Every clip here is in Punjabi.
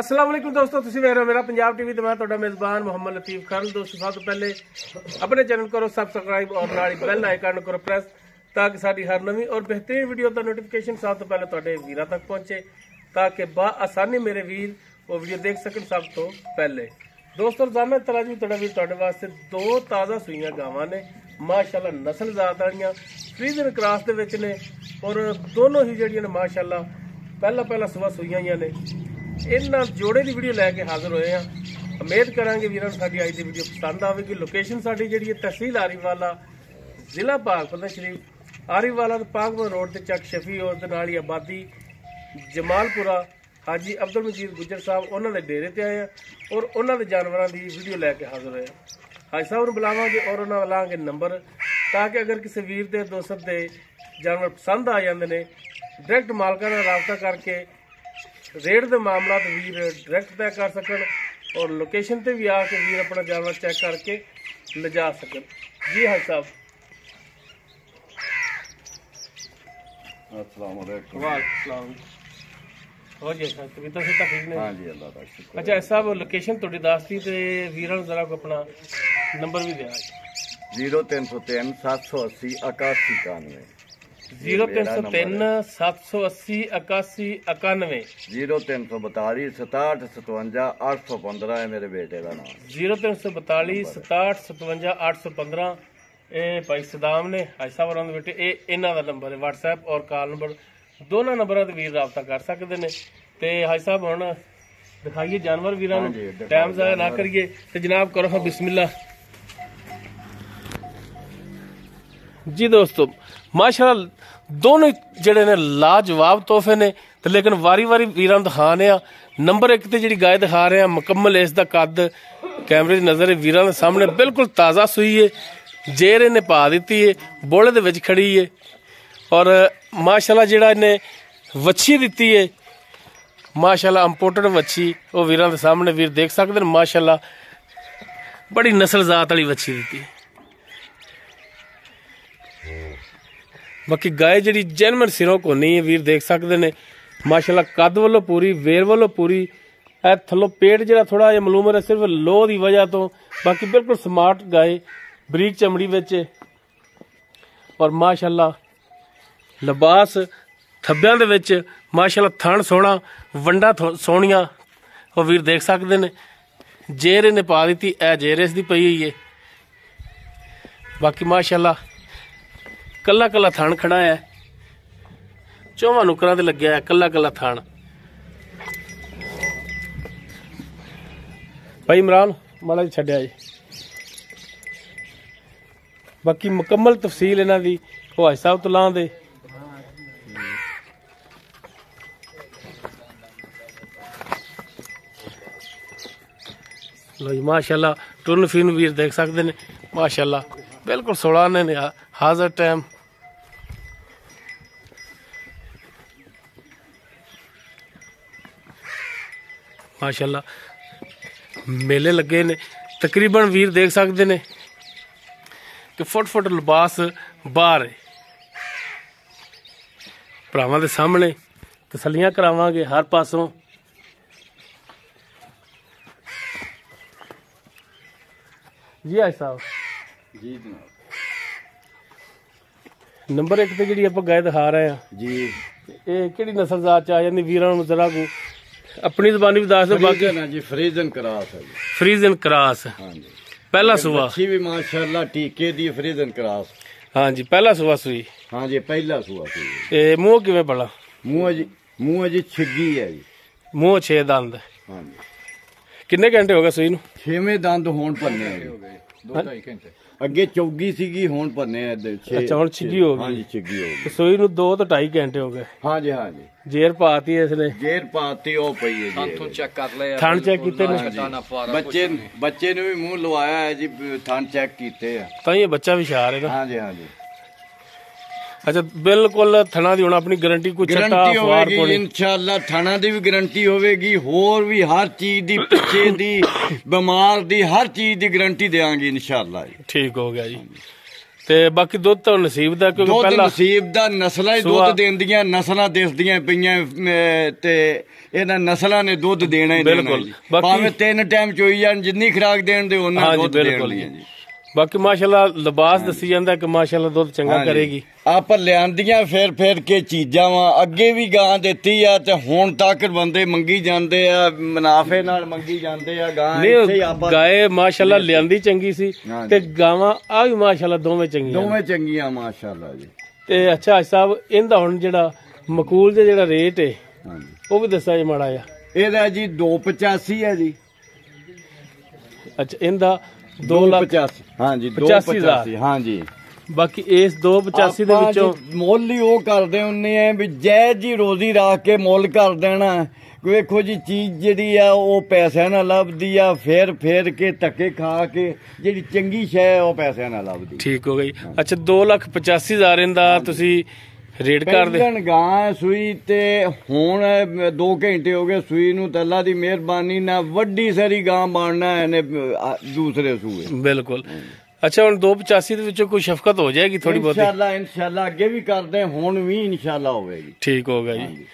अस्सलाम वालेकुम दोस्तों, तुसीं वेख रहे हो मेरा पंजाब टीवी ते मैं तुहाडा मेज़बान मोहम्मद लतीफ खान। दोस्तों सब तो पहले अपने चैनल करो सब्सक्राइब और नाल बेल आइकन करो प्रेस ताकि साडी हर नवी और बेहतरीन वीडियो का नोटिफिकेशन सब तो पहले तुहाडे वीरां तक पहुंचे ताकि आसानी मेरे वीर वो वीडियो देख सकन सब तो पहले। दोस्तों रोजाना तरह जी तुहाडा वीर तुहाडे वास्ते दो ताज़ा सूईयां गावां ने माशाअल्लाह नस्ल जात वालियां फ्रीजन क्रॉस दे विच ने और दोनों ही जड़ियां ने माशाअल्लाह पहला सुबह सूईयां ने। इन्हां जोड़े की वीडियो लैके हाजिर होए हैं। उम्मीद करांगे वीरां नूं साडी अज दी वीडियो पसंद आवेगी। लोकेशन साडी जिहड़ी है तहसील आरीवाला, जिला पाकपतन शरीफ, आरीवाला पाकपुर रोड ते चक शफी और दे नाल ही आबादी जमालपुरा हाजी अब्दुल मजीद गुजर साहब उन्हां दे डेरे ते आए हैं और उन्हां दे जानवरां दी वीडियो लैके हाजिर होए हैं। हाजी साहब नूं बुलावांगे और उन्हां लांगे नंबर ताकि अगर किसी वीर दे दोस्त दे जानवर पसंद आ जाते हैं डायरैक्ट मालकां नाल राबता करके रेट के मामला वीर डायरैक्ट तय कर सकन और लोकेशन पे भी आके वीर अपना जानवर चेक करके ले जा सकन। जी हाजी साहब अस्सलाम वालेकुम। वालेकुम हो जी सर तबीयत से ठीक ने? हाँ जी अल्लाह का शुक्र। अच्छा साहब लोकेशन थोड़ी दसती ते वीरां नूं जरा को अपना नंबर भी दिया। 0303 780 81 91 0303 780 81 91 0342 67 57 815 है मेरे बेटे का नाम। 0342 67 57 815 ये भाई सदाम ने हाजी साहब होरां दे बेटे ये इन्हां दा नंबर है। व्हाट्सएप और कॉल नंबर दोनों नंबरों ते वीर राबता कर सकते हैं। ते हाजी साहब हुण दिखाइए जानवर वीरां नूं, टाइम ज़ाया ना करिए ते जनाब करो हाँ बिस्मिल्लाह। जी दोस्तों माशाअल्लाह दोनों जड़े ने लाजवाब तोहफे ने ते लेकिन वारी वारी वीरां नूं दिखाने आ। नंबर एक ते जिहड़ी गाय दिखा रहे हैं मुकम्मल इसदा कद कैमरे दी नज़र वीरां दे सामने बिल्कुल ताज़ा सूई है। जेर इन्हें पा दी है, बोले दे विच खड़ी है और माशाअल्लाह जिहड़ा इन्हें वच्छी दी है माशाअल्लाह इंपोर्टेड वच्छी वो वीरां दे सामने वीर देख सकते हैं। माशाअल्लाह बड़ी नस्ल जात वाली वच्छी दी है। बाकी गाय जी जैनमन सिरों को नहीं है वीर देख सकते हैं। माशाअल्लाह कद वालों पूरी, वेर वालों पूरी, थल्लों पेट जरा थोड़ा जिहा मलूम है सिर्फ लोह की वजह तो, बाकी बिल्कुल स्मार्ट गाय बरीक चमड़ी विच और माशाअल्लाह लिबास थब्बियां दे विच माशाअल्लाह थण सोहना, वंडा सोहणियां वो वीर देख सकते हैं। जेर इन्हें पा दी है, जेर इसकी पई हुई है। बाकी माशाअल्लाह कला कला थान खड़ा है, चौवां नुकरां ते लग्या है कला कला थान। भाई इमरान माड़ा जी छड्डिया जी। बाकी मुकम्मल तफसील इन्हां दी वो हाजी साहब तो लां दे। लो जी माशाअल्लाह टुरन फिन वीर देख सकते हैं। माशाअल्लाह बिल्कुल 16 ने हाजिर टाइम। माशाअल्लाह मेले लगे ने तकरीबन वीर देख सकते हैं कि फुट लिबास बाहर है। भरावां दे सामने तसलियां करावांगे हर पासों। जी हाजी साहब जी जनाब नंबर एक ते जिहड़ी आपां गाय दिखा रहे हैं जी ये किहड़ी नस्ल जात च आ जांदी वीरां नूं जरा को अपनी ज़बानी भी दस दो। बाकी जी फ्रीजन क्रॉस है जी। फ्रीजन क्रॉस हाँ जी पहला सुबह अच्छी भी माशाअल्लाह टीके दी फ्रीजन क्रॉस। हाँ जी पहला सुबह सुई। हाँ जी पहला सुबह सुई। मुंह किवें पड़ा? मुंह जी छिगी है जी। मुंह 6 दंद। हाँ जी किन्ने घंटे हो गए सुई नूं? 6वें दंद होण भन्ने हैं 2-2.5 घंटे अगे चौगी सीगी होण भन्ने हैं। अच्छा हुण छिगी हो हाँ गई। जी छिगी हो गई। सुई नूं 2 तो 2.5 घंटे हो गए। हाँ जी हाँ जी जेर पाती है इसने। जेर पाती ओ पई है जी। थन चेक कर ले थन चेक कीते ने? बच्चे ने भी मुंह लवाया है जी, थन चेक कीते हैं तां ये बच्चा भी शार है ना। हाँ जी हाँ जी अच्छा बिल्कुल थना दी हुण अपनी गारंटी कोई छट्टा गारंटी अफवार होगी कोनी? इंशाअल्लाह थाना दी भी गारंटी होगी, होर भी हर चीज दी, पिछे दी, बीमार दी, हर चीज दी गारंटी देंगे इंशाअल्लाह। ठीक हो गया जी। ਤੇ ਬਾਕੀ ਦੁੱਧ ਤਾਂ ਨਸੀਬ ਦਾ, ਕਿਉਂਕਿ ਦੁੱਧ ਪਹਿਲਾਂ ਨਸੀਬ ਦਾ, ਨਸਲਾਂ ਹੀ ਦੁੱਧ ਦਿੰਦੀਆਂ, ਨਸਲਾਂ ਦਿਸਦੀਆਂ ਪਈਆਂ ਤੇ ਇਹਨਾਂ ਨਸਲਾਂ ਨੇ ਦੁੱਧ ਦੇਣਾ ਹੀ ਦੇਣਾ ਜੀ। ਭਾਵੇਂ 3 ਟਾਈਮ ਚੋਈ ਜਾਣ, ਜਿੰਨੀ ਖੁਰਾਕ ਦੇਣ ਦੇ ਉਹਨਾਂ ਦੁੱਧ ਦੇਣ ਲਈ ਜੀ। ਬਾਕੀ ਮਾਸ਼ਾਅੱਲਾ ਲਿਬਾਸ ਦੱਸੀ ਜਾਂਦਾ ਕਿ ਮਾਸ਼ਾਅੱਲਾ ਦੁੱਧ ਚੰਗਾ ਕਰੇਗੀ। ਆਪਾਂ ਲਿਆਂਦੀਆਂ ਫਿਰ ਕੇ ਚੀਜ਼ਾਂ ਵਾ, ਅੱਗੇ ਵੀ ਗਾਂ ਦਿੱਤੀ ਆ ਤੇ ਹੁਣ ਤੱਕ ਬੰਦੇ ਮੰਗੀ ਜਾਂਦੇ ਆ, ਮੁਨਾਫੇ ਨਾਲ ਮੰਗੀ ਜਾਂਦੇ ਆ ਗਾਂ। ਗਾਏ ਮਾਸ਼ਾਅੱਲਾ ਲਿਆਂਦੀ ਚੰਗੀ ਸੀ ਤੇ ਗਾਵਾਂ ਆ ਵੀ ਮਾਸ਼ਾਅੱਲਾ ਦੋਵੇਂ ਚੰਗੀਆਂ ਮਾਸ਼ਾਅੱਲਾ ਜੀ। ਤੇ ਅੱਛਾ ਹਾਜੀ ਸਾਹਿਬ, ਇਹਦਾ ਹੁਣ ਜਿਹੜਾ ਮਕੂਲ ਦੇ ਜਿਹੜਾ ਰੇਟ ਹੈ ਉਹ ਵੀ ਦੱਸਿਆ ਜੀ ਮਾੜਾ ਆ। ਇਹਦਾ ਜੀ 285 ਹੈ ਜੀ। ਅੱਛਾ, ਇਹਦਾ 2,85,000। ਹਾਂਜੀ 285,000 ਹਾਂਜੀ। ਬਾਕੀ ਇਸ 285 ਦੇ ਵਿੱਚੋਂ ਮੁੱਲ ਹੀ ਉਹ ਕਰਦੇ ਹੁੰਨੇ ਆ ਵੀ ਜੈ ਜੀ ਰੋਜ਼ੀ ਰੱਖ ਕੇ ਮੁੱਲ ਕਰ ਦੇਣਾ। ਵੇਖੋ ਜੀ ਚੀਜ਼ ਜਿਹੜੀ ਆ ਉਹ ਪੈਸਿਆਂ ਨਾਲ ਲੱਭਦੀ ਆ, ਫੇਰ ਕੇ ਧੱਕੇ ਖਾ ਕੇ ਜਿਹੜੀ ਚੰਗੀ ਸ਼ੈ ਉਹ ਪੈਸਿਆਂ ਨਾਲ ਲੱਭਦੀ। ਠੀਕ ਹੋ ਗਈ। ਅੱਛਾ 2,85,000 ਇਹਦਾ ਤੁਸੀਂ ਰੇਟ ਕਰਦੇ। ਗਾਂ ਸੂਈ ਤੇ ਹੁਣ 2 ਘੰਟੇ ਹੋ ਗਏ ਸੂਈ ਨੂੰ, ਤੇ ਅੱਲਾ ਦੀ ਮਿਹਰਬਾਨੀ ਨਾਲ ਵੱਡੀ ਸਾਰੀ ਗਾਂ ਬਣਨਾ ਇਹਨੇ ਦੂਸਰੇ ਸੂਏ। ਬਿਲਕੁਲ। ਅੱਛਾ ਹੁਣ 285 ਦੇ ਵਿੱਚੋਂ ਕੋਈ ਸ਼ਫਕਤ ਹੋ ਜਾਏਗੀ ਥੋੜੀ ਬਹੁਤੀ? ਇਨਸ਼ਾਅੱਲਾ ਅੱਗੇ ਵੀ ਕਰਦੇ, ਹੁਣ ਵੀ ਇਨਸ਼ਾਅੱਲਾ ਹੋਵੇਗੀ। ਠੀਕ ਹੋ ਗਿਆ ਜੀ।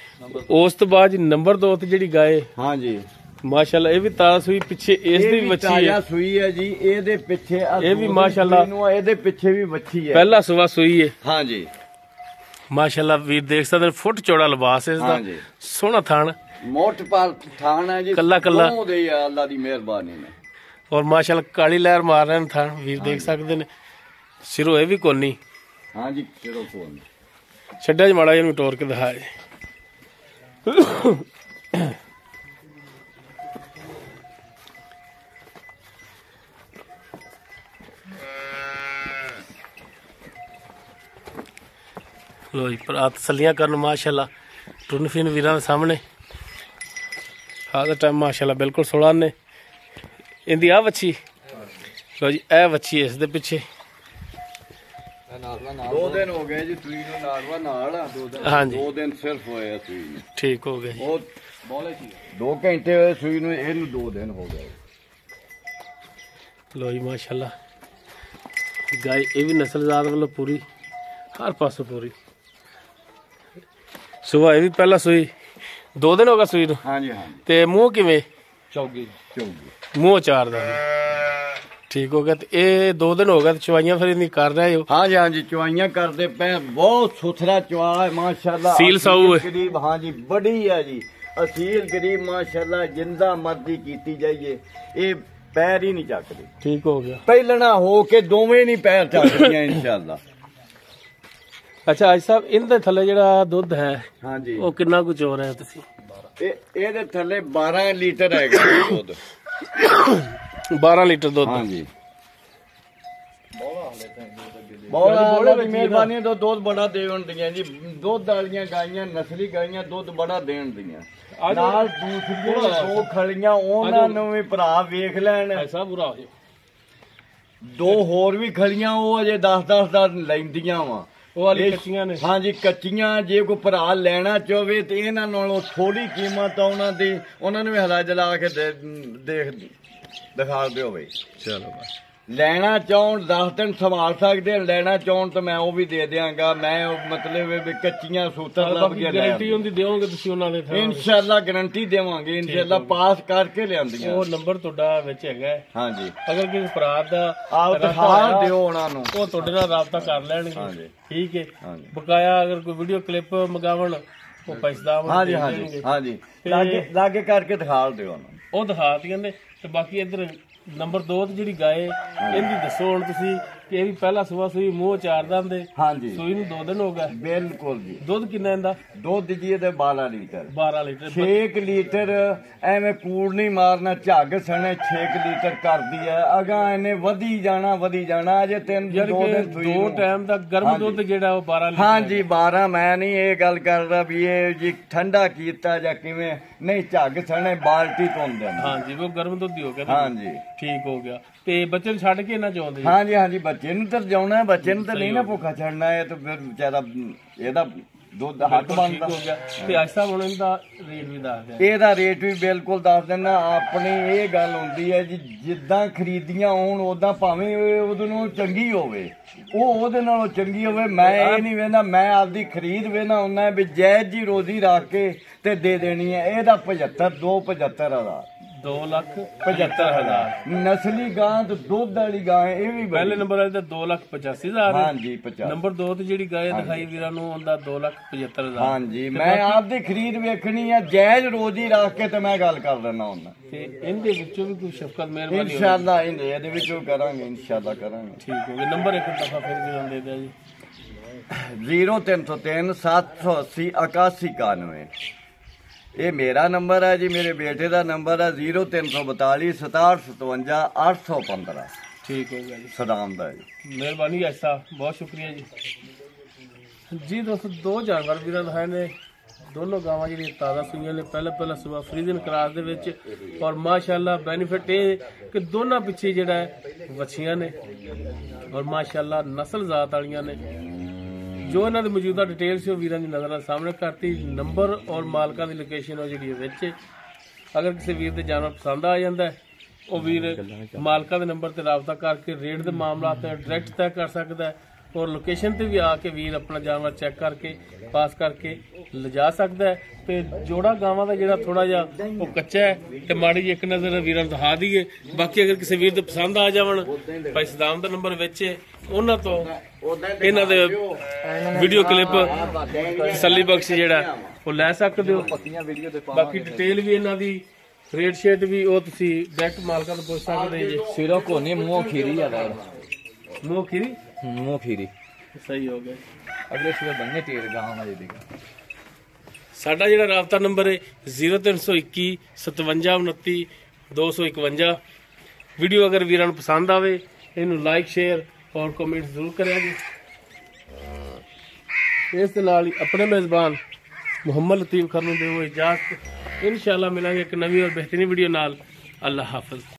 ਉਸ ਤੋਂ ਬਾਅਦ ਨੰਬਰ 2 ਤੇ ਜਿਹੜੀ ਗਾਏ ਹਾਂਜੀ ਮਾਸ਼ਾਅੱਲਾ ਇਹ ਵੀ ਤਾਜ਼ਾ ਸੂਈ, ਪਿੱਛੇ ਇਸ ਦੀ ਵੀ ਵੱਛੀ ਹੈ। ਸੂਈ ਹੈ ਜੀ, ਇਹਦੇ ਪਿੱਛੇ ਇਹ ਵੀ ਮਾਸ਼ਾਅੱਲਾ ਇਹਦੇ ਪਿੱਛੇ ਵੀ ਵੱਛੀ ਹੈ, ਪਹਿਲਾ ਸੁਬਾ ਸੂਈ ਹੈ। ਹਾਂਜੀ ਮਾਸ਼ਾਅੱਲਾ ਵੀਰ ਦੇਖ ਸਕਦੇ, ਫੁੱਟ ਚੌੜਾ ਲਿਬਾਸ ਇਸ ਦਾ, ਸੋਹਣਾ ਥਾਣ, ਮੋਟ ਪਾਲ ਥਾਣ ਹੈ ਜੀ, ਕੱਲਾ ਅੱਲਾ ਦੀ ਮਿਹਰਬਾਨੀ ਨਾਲ। ਔਰ ਮਾਸ਼ਾਅੱਲਾ ਕਾਲੀ ਲਹਿਰ ਮਾਰ ਰਹੇ ਨੇ ਥਾਣ, ਵੀਰ ਦੇਖ ਸਕਦੇ ਨੇ। ਸਿਰੋਂ ਇਹ ਵੀ ਕੋਨੀ। ਹਾਂਜੀ ਸਿਰੋਂ ਕੋਨੀ। ਛੱਡਿਆ ਜੀ ਮਾੜਾ ਇਹਨੂੰ ਟੋਰ ਕੇ ਦਿਖਾ ਜੀ। ਲੋ ਜੀ ਭਰਾ ਤਸੱਲੀਆਂ ਕਰਨ ਮਾਸ਼ਾਅੱਲਾ ਟੁਰਨ ਫਿਰਨ ਵੀਰਾਂ ਦੇ ਸਾਹਮਣੇ। ਆਹ ਟਾਈਮ ਮਾਸ਼ਾਅੱਲਾ ਬਿਲਕੁਲ 16 ਨੇ। ਇਹਦੀ ਆ ਵੱਛੀ ਲੋ ਜੀ, ਇਹ ਵੱਛੀ ਇਸ ਦੇ ਪਿੱਛੇ 2 ਦਿਨ ਹੋ ਗਏ ਜੀ ਸੂਈ ਨੂੰ, ਨਾੜਵਾ ਨਾਲ 2 ਦਿਨ। ਹਾਂਜੀ 2 ਦਿਨ ਸਿਰਫ ਹੋਏ ਆ ਸੂਈ ਨੂੰ। ਠੀਕ ਹੋ ਗਿਆ ਜੀ। ਉਹ 2 ਘੰਟੇ ਹੋਏ ਸੂਈ ਨੂੰ, ਇਹਨੂੰ 2 ਦਿਨ ਹੋ ਗਏ। ਲੋ ਜੀ ਮਾਸ਼ਾਅੱਲਾ ਗਾय ਇਹ ਵੀ ਨਸਲਜ਼ਾਤ ਵੱਲੋਂ ਪੂਰੀ, ਹਰ ਪਾਸੋਂ ਪੂਰੀ। ਸੁਬਾ ਇਹ ਵੀ ਪਹਿਲਾਂ ਸੂਈ, 2 ਦਿਨ ਹੋ ਗਿਆ ਸੂਈ ਨੂੰ। ਹਾਂਜੀ ਹਾਂਜੀ। ਤੇ ਮੂੰਹ ਕਿਵੇਂ? ਚੌਗੀ ਮੂੰਹ 4 ਦਾ। ਠੀਕ ਹੋ ਗਿਆ। ਤੇ ਇਹ 2 ਦਿਨ ਹੋ ਗਏ ਤੇ ਚਵਾਈਆਂ ਫਿਰ ਇਹਦੀ ਕਰ ਰਹੇ ਹੋ? ਹਾਂਜੀ ਚਵਾਈਆਂ ਕਰਦੇ ਪਏ, ਬਹੁਤ ਸੁਥਰਾ ਚਵਾ ਹੈ ਮਾਸ਼ਾਅੱਲਾ। ਸੀਲ ਸਾਊ ਹੈ ਕਰੀਬ, ਹਾਂਜੀ ਬੜੀ ਹੈ ਜੀ, ਅਸੀਲ ਕਰੀਬ ਮਾਸ਼ਾਅੱਲਾ। ਜਿੰਦਾ ਮਰਜ਼ੀ ਕੀਤੀ ਜਾਈਏ ਇਹ ਪੈਰ ਹੀ ਨਹੀਂ ਚੱਕਦੇ। ਠੀਕ ਹੋ ਗਿਆ। ਪਹਿਲਣਾ ਹੋ ਕੇ ਦੋਵੇਂ ਨਹੀਂ ਪੈਰ ਚੱਕਦੀਆਂ ਇਨਸ਼ਾਅੱਲਾ। ਅੱਛਾ ਅੱਜ ਸਾਹਿਬ, ਇਹਦੇ ਥੱਲੇ ਜਿਹੜਾ ਦੁੱਧ ਹੈ ਹਾਂਜੀ ਉਹ ਕਿੰਨਾ ਕੁ ਚੋ ਰਿਹਾ ਤੁਸੀਂ? ਇਹਦੇ ਥੱਲੇ 12 ਲੀਟਰ ਹੈਗਾ ਦੁੱਧ। 12 ਲੀਟਰ ਦੁੱਧ। ਹਾਂਜੀ ਬਹੁਤ ਮਿਹਰਬਾਨੀ ਤੋਂ ਦੁੱਧ ਬੜਾ ਦੇਣ ਦੀਆਂ ਜੀ। ਦੁੱਧ ਵਾਲੀਆਂ ਗਾਈਆਂ, ਨਸਲੀ ਗਾਈਆਂ ਦੁੱਧ ਬੜਾ ਦੇਣ ਦੀਆਂ। ਨਾਲ ਦੂਸਰੀਆਂ 2 ਖਲੀਆਂ ਉਹਨਾਂ ਨੂੰ ਵੀ ਭਰਾ ਵੇਖ ਲੈਣ। ਐਸਾ ਬੁਰਾ ਹੋ ਜਾ। 2 ਹੋਰ ਵੀ ਖਲੀਆਂ ਉਹ ਅਜੇ 10-10 ਦਾ ਲੈਂਦੀਆਂ ਵਾ। ਉਹ ਵਾਲੀ ਕੱਚੀਆਂ ਨੇ। ਹਾਂਜੀ ਕੱਚੀਆਂ। ਜੇ ਕੋਈ ਭਰਾ ਲੈਣਾ ਚਾਹਵੇ ਤੇ ਇਹਨਾਂ ਨਾਲੋਂ ਥੋੜੀ ਕੀਮਤ ਆ ਉਹਨਾਂ ਦੀ, ਉਹਨਾਂ ਨੂੰ ਵੀ ਹਲਾ ਜਲਾ ਕੇ ਦਿਖਾ ਦਿਓ ਬਈ। ਚਲੋ ਲੈਣਾ ਚਾਹਣ 10 ਦਿਨ ਸੰਭਾਲ ਸਕਦੇ, ਲੈਣਾ ਚਾਹਣ ਤਾਂ ਮੈਂ ਉਹ ਵੀ ਦੇ ਦਿਆਂਗਾ। ਮੈਂ ਮਤਲਬ ਵੀ ਕੱਚੀਆਂ ਸੂਤਰ ਲੱਭ ਕੇ ਗਾਰੰਟੀ ਹੁੰਦੀ ਦਿਓਗੇ ਤੁਸੀਂ ਉਹਨਾਂ ਦੇ? ਇਨਸ਼ਾਅੱਲਾ ਗਾਰੰਟੀ ਦੇਵਾਂਗੇ ਇਨਸ਼ਾਅੱਲਾ, ਪਾਸ ਕਰਕੇ ਲਿਆਂਦੀਆਂ। ਉਹ ਨੰਬਰ ਤੁਹਾਡਾ ਵਿੱਚ ਹੈਗਾ? ਹਾਂਜੀ। ਅਗਰ ਕਿਸੇ ਭਰਾ ਦਾ ਆਪ ਦਿਖਾ ਦਿਓ ਉਹਨਾਂ ਨੂੰ, ਉਹ ਤੁਹਾਡੇ ਨਾਲ ਰਾਬਤਾ ਕਰ ਲੈਣਗੇ। ਠੀਕ ਹੈ। ਬਕਾਇਆ ਅਗਰ ਕੋਈ ਵੀਡੀਓ ਕਲਿੱਪ ਮੰਗਾਵਣ ਉਹ ਪੈਸਾ? ਹਾਂਜੀ ਹਾਂਜੀ ਹਾਂਜੀ। ਲਾਗੇ ਕਰਕੇ ਦਿਖਾ ਦਿਓ ਉਹਨਾਂ ਨੂੰ, ਉਹ ਦਿਖਾ ਦਿੰਦੇ। ਤੇ ਬਾਕੀ ਇੱਧਰ ਨੰਬਰ 2 ਤੇ ਜਿਹੜੀ ਗਾਏ ਇਹਦੀ ਦੱਸੋ ਹੁਣ ਤੁਸੀਂ ਕਿ ਇਹ ਵੀ ਪਹਿਲਾ ਸੁਬਾ ਸੂਈ, ਮੂੰਹ 4 ਦੰਦ। ਹਾਂਜੀ ਸੂਈ ਨੂੰ 2 ਦਿਨ ਹੋ ਗਏ। ਬਿਲਕੁਲ ਜੀ। ਦੁੱਧ ਕਿੰਨਾ ਇਹਦਾ? ਦੁੱਧ ਜੀ ਇਹਦੇ 12 ਲੀਟਰ। 12 ਲੀਟਰ। 6 ਲੀਟਰ ਐਵੇਂ ਕੂੜ ਨਹੀਂ ਮਾਰਨਾ, ਝੱਗ ਸਣੇ 6 ਲੀਟਰ ਕਰਦੀ ਹੈ। ਅਗਾ ਇਹਨੇ ਵਧੀ ਜਾਣਾ ਅਜੇ 2 ਦਿਨ 2 ਟਾਈਮ ਦਾ ਗਰਮ ਦੁੱਧ ਜਿਹੜਾ ਉਹ 12 ਲੀਟਰ। ਹਾਂਜੀ 12। ਮੈਂ ਨਹੀਂ ਇਹ ਗੱਲ ਕਰਦਾ ਵੀ ਇਹ ਜੀ ਠੰਡਾ ਕੀਤਾ ਜਾਂ ਕਿਵੇਂ, ਨਹੀਂ ਝੱਗ ਸਣੇ ਬਾਲਟੀ ਧੋਂਦੇ ਨੇ। ਹਾਂਜੀ ਉਹ ਗਰਮ ਦੁੱਧ ਹੀ ਹੋ ਗਿਆ। ਹਾਂਜੀ ਠੀਕ ਹੋ ਗਿਆ। ਤੇ ਬੱਚੇ ਨੂੰ ਛੱਡ ਕੇ ਇਹਨਾਂ ਚਾਹੁੰਦੇ? ਹਾਂਜੀ ਬੱਚੇ ਨੂੰ ਤਾਂ ਜਾਉਣਾ, ਬੱਚੇ ਨੂੰ ਤਾਂ ਨਹੀਂ ਨਾ ਭੁੱਖਾ ਛੱਡਣਾ। ਇਹ ਤਾਂ ਫਿਰ ਵਿਚਾਰਾ ਇਹਦਾ ਦੁੱਧ ਹੱਕ ਬਣਦਾ ਹੋ ਗਿਆ। ਤੇ ਅੱਜ ਸਾਹਿਬ ਹੁਣ ਇਹਦਾ ਰੇਟ ਵੀ ਦੱਸ ਦਿਆਂ। ਇਹਦਾ ਰੇਟ ਵੀ ਬਿਲਕੁਲ ਦੱਸ ਦਿੰਦਾ। ਆਪਣੀ ਇਹ ਗੱਲ ਹੁੰਦੀ ਹੈ ਜੀ, ਜਿੱਦਾਂ ਖਰੀਦੀਆਂ ਹੋਣ ਉਦਾਂ ਭਾਵੇਂ ਉਹਦੇ ਨੂੰ ਚੰਗੀ ਹੋਵੇ, ਉਹ ਉਹਦੇ ਨਾਲੋਂ ਚੰਗੀ ਹੋਵੇ। ਮੈਂ ਇਹ ਨਹੀਂ ਵੇਖਦਾ, ਮੈਂ ਆਪਦੀ ਖਰੀਦ ਵੇਖਦਾ ਹੁੰਦਾ ਵੀ ਜਾਇਜ਼ ਜੀ ਰੋਜ਼ੀ ਰੱਖ ਕੇ ਤੇ ਦੇ ਦੇਣੀ ਹੈ। ਇਹਦਾ 75,000 2,75,000 ਨਸਲੀ ਗਾਂ ਤੇ ਦੁੱਧ ਵਾਲੀ ਗਾਂ ਇਹ ਵੀ ਪਹਿਲੇ ਨੰਬਰ ਵਾਲੇ ਤੇ 2,85,000 ਹਾਂਜੀ 50। ਨੰਬਰ 2 ਤੇ ਜਿਹੜੀ ਗਾਂ ਦਿਖਾਈ ਵੀਰਾਂ ਨੂੰ ਉਹਦਾ 2,75,000। ਹਾਂਜੀ ਮੈਂ ਆਪਦੀ ਖਰੀਦ ਵੇਖਣੀ ਆ, ਜਾਇਜ਼ ਰੋਜ਼ੀ ਰੱਖ ਕੇ ਤੇ ਮੈਂ ਗੱਲ ਕਰ ਦਿੰਦਾ ਹੁੰਦਾ। ਤੇ ਇਹਦੇ ਵਿੱਚੋਂ ਵੀ ਕੋਈ ਸ਼ਫਕਤ ਮਿਹਰਬਾਨੀ ਇਨਸ਼ਾਅੱਲਾ ਇਹਦੇ ਵਿੱਚੋਂ ਕਰਾਂਗੇ, ਇਨਸ਼ਾਅੱਲਾ ਕਰਾਂਗੇ। ਠੀਕ ਹੋ ਗਿਆ। ਨੰਬਰ ਇੱਕ ਦਫਾ ਫਿਰ ਵੀਰਾਂ ਦੇ ਦਿਓ ਜੀ। 0303 780 8191। ਇਹ ਮੇਰਾ ਨੰਬਰ ਹੈ ਜੀ, ਮੇਰੇ ਬੇਟੇ ਦਾ ਨੰਬਰ ਹੈ 0342 6757 815। ਠੀਕ ਹੋ ਗਿਆ ਜੀ। ਸਦਾਮ ਦਾ ਜੀ, ਮਿਹਰਬਾਨੀ ਐਸਾ, ਬਹੁਤ ਸ਼ੁਕਰੀਆ ਜੀ। ਜੀ ਦੋਸਤੋ, ਦੋ ਜਾਨਵਰ ਵੀਰਾਂ ਦਿਖਾਏ ਨੇ, ਦੋਨੋਂ ਗਾਵਾਂ ਜਿਹੜੀਆਂ ਤਾਜ਼ਾ ਸੂਈਆਂ ਨੇ, ਪਹਿਲਾਂ ਸੂਆ ਫਰੀਜ਼ਨ ਕਰਾਸ ਦੇ ਵਿੱਚ। ਔਰ ਮਾਸ਼ਾਅੱਲਾ ਬੈਨੀਫਿਟ ਇਹ ਕਿ ਦੋਨਾਂ ਪਿੱਛੇ ਜਿਹੜਾ ਹੈ ਵੱਛੀਆਂ ਨੇ ਔਰ ਮਾਸ਼ਾਅੱਲਾ ਨਸਲ ਜ਼ਾਤ ਵਾਲੀਆਂ ਨੇ। ਜੋ ਇਹਨਾਂ ਦੀ ਮੌਜੂਦਾ ਡਿਟੇਲ ਸੀ ਉਹ ਵੀਰਾਂ ਦੀ ਨਜ਼ਰ ਨਾਲ ਸਾਹਮਣੇ ਕਰਤੀ। ਨੰਬਰ ਔਰ ਮਾਲਕਾਂ ਦੀ ਲੋਕੇਸ਼ਨ ਉਹ ਜਿਹੜੀ ਹੈ ਵਿੱਚ। ਅਗਰ ਕਿਸੇ ਵੀਰ ਦੇ ਜਾਨਵਰ ਪਸੰਦ ਆ ਜਾਂਦਾ ਉਹ ਵੀਰ ਮਾਲਕਾਂ ਦੇ ਨੰਬਰ ਤੇ ਰਾਬਤਾ ਕਰਕੇ ਰੇਟ ਦੇ ਮਾਮਲਾ ਤੇ ਡਾਇਰੈਕਟ ਤੈਅ ਕਰ ਸਕਦਾ ਹੈ। ਔਰ ਲੋਕੇਸ਼ਨ ਤੇ ਵੀ ਆ ਕੇ ਵੀਰ ਆਪਣਾ ਜਾਨਵਰ ਚੈੱਕ ਕਰਕੇ ਪਾਸ ਕਰਕੇ ਲਿਜਾ ਸਕਦਾ ਹੈ। ਤੇ ਜੋੜਾ ਗਾਵਾਂ ਦਾ ਜਿਹੜਾ ਥੋੜਾ ਜਿਹਾ ਉਹ ਕੱਚਾ ਹੈ ਤੇ ਮਾੜੀ ਜਿਹੀ ਇੱਕ ਨਜ਼ਰ ਵੀਰਾਂ ਨੂੰ ਦਿਖਾ ਦਈਏ। ਬਾਕੀ ਅਗਰ ਕਿਸੇ ਵੀਰ ਦੇ ਪਸੰਦ ਆ ਜਾਵਣ, ਭਾਈ ਸਦਾਮ ਦਾ ਨੰਬਰ ਵਿੱਚ ਉਹਨਾਂ ਤੋਂ ਇਹਨਾਂ ਦੇ ਵੀਡੀਓ ਕਲਿੱਪ ਤਸੱਲੀ ਬਖਸ਼ ਜਿਹੜਾ ਉਹ ਲੈ ਸਕਦੇ ਹੋ। ਬਾਕੀ ਡਿਟੇਲ ਵੀ ਇਹਨਾਂ ਦੀ, ਰੇਟ ਸ਼ੇਟ ਵੀ ਉਹ ਤੁਸੀਂ ਡਾਇਰੈਕਟ ਮਾਲਕਾਂ ਤੋਂ ਪੁੱਛ ਸਕਦੇ ਜੀ। ਸਿਰੋਂ ਕੋਨੀ ਮੂੰਹ ਖੀਰੀ ਆ ਯਾਰ, ਮੂੰਹ ਖੀਰੀ ਸਹੀ ਹੋ ਗਿਆ। ਅਗਲੇ ਸਵੇਰ ਬੰਨੇ ਤੇਰ ਗਾਵਾਂ ਦੇ ਦੇਗਾ। ਸਾਡਾ ਜਿਹੜਾ ਰਾਬਤਾ ਨੰਬਰ ਹੈ 0321 57 29 251। ਵੀਡੀਓ ਅਗਰ ਵੀਰਾਂ ਨੂੰ ਪਸੰਦ ਆਵੇ ਇਹਨੂੰ ਲਾਈਕ ਸ਼ੇਅਰ ਔਰ ਕਮੈਂਟ ਜ਼ਰੂਰ ਕਰਿਆ ਜੀ। ਇਸ ਦੇ ਨਾਲ ਹੀ ਆਪਣੇ ਮੇਜ਼ਬਾਨ ਮੁਹੰਮਦ ਲਤੀਫ ਖਰਨ ਨੂੰ ਦਿਓ ਇਜਾਜ਼ਤ। ਇਨਸ਼ਾਅੱਲਾ ਮਿਲਾਂਗੇ ਇੱਕ ਨਵੀਂ ਔਰ ਬਿਹਤਰੀਨ ਵੀਡੀਓ ਨਾਲ। ਅੱਲਾਹ ਹਾਫਿਜ਼।